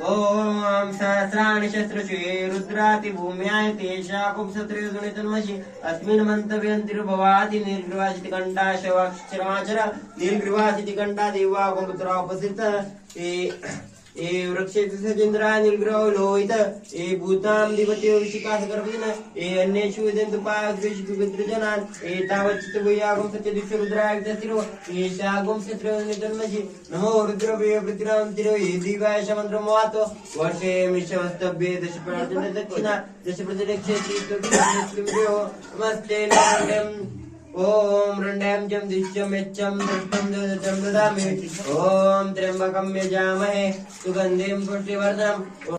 ओम सहस्राणि शस्त्रशे रुद्राति भूम्याय तेषाकुं सत्रयोजुनि तन्मसि अस्मिन् मन्तव्यन्तिर्भवाति नीलग्रीवासिति कण्ठाशवाक्षरमाचर नीलग्रीवासिति कण्ठा देवाकुं पुत्रोपस्थित ए वृक्षेषु सजेन्द्राय नीलग्रीवो लोहित ए भूतां दिवत्यो विशिकास गर्भजिन ए अन्येषु विदन्तुपाग्रेषु विद्रजनान् ए तावच्चित्तभूयागं सत्यदिक्षरुद्राय विदस्तिरो ए शागं सत्रयोनितन्मसि नमो रुद्रभ्यो पृथ्वीरान्तिरो ए दिवाय समन्द्रमवातो वर्षे मिषवस्तभ्ये दशप्रार्जन दक्षिणा दशप्रतिरक्षेत्रिभ्यो नमस्ते नमः ओम रण्डयं जं दिश्यं यच्छं दृष्टं ददतं ददामि ओम त्र्यंबकं यजामहे सुगन्धिं पुष्टिवर्धनम्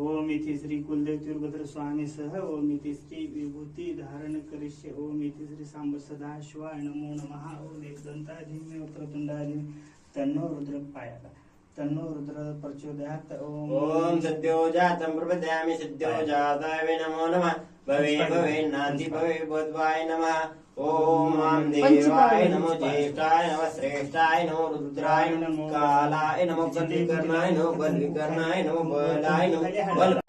ओम इति श्री कुलदेव तीर्थभद्र स्वामी सह ओम इति श्री विभूति धारण करिष्ये ओम इति श्री सांब सदाशिवाय नमो नमः ओम एकदंताय धीमहि वक्रतुंडाय धीमहि तन्नो रुद्र पायाला तन्नो रुद्र प्रचोदयात् ओम सद्यो जातं प्रपद्यामि सद्यो जाताय नमो नमः भवे भवे नान्ति भवे बोधवाय नमः ओम वामदेवाय नमो ज्येष्ठाय नमः श्रेष्ठाय नमो रुद्राय नमो कालाय नमो बलिकर्णाय नमो बलिकर्णाय नमो बलाय नमो बल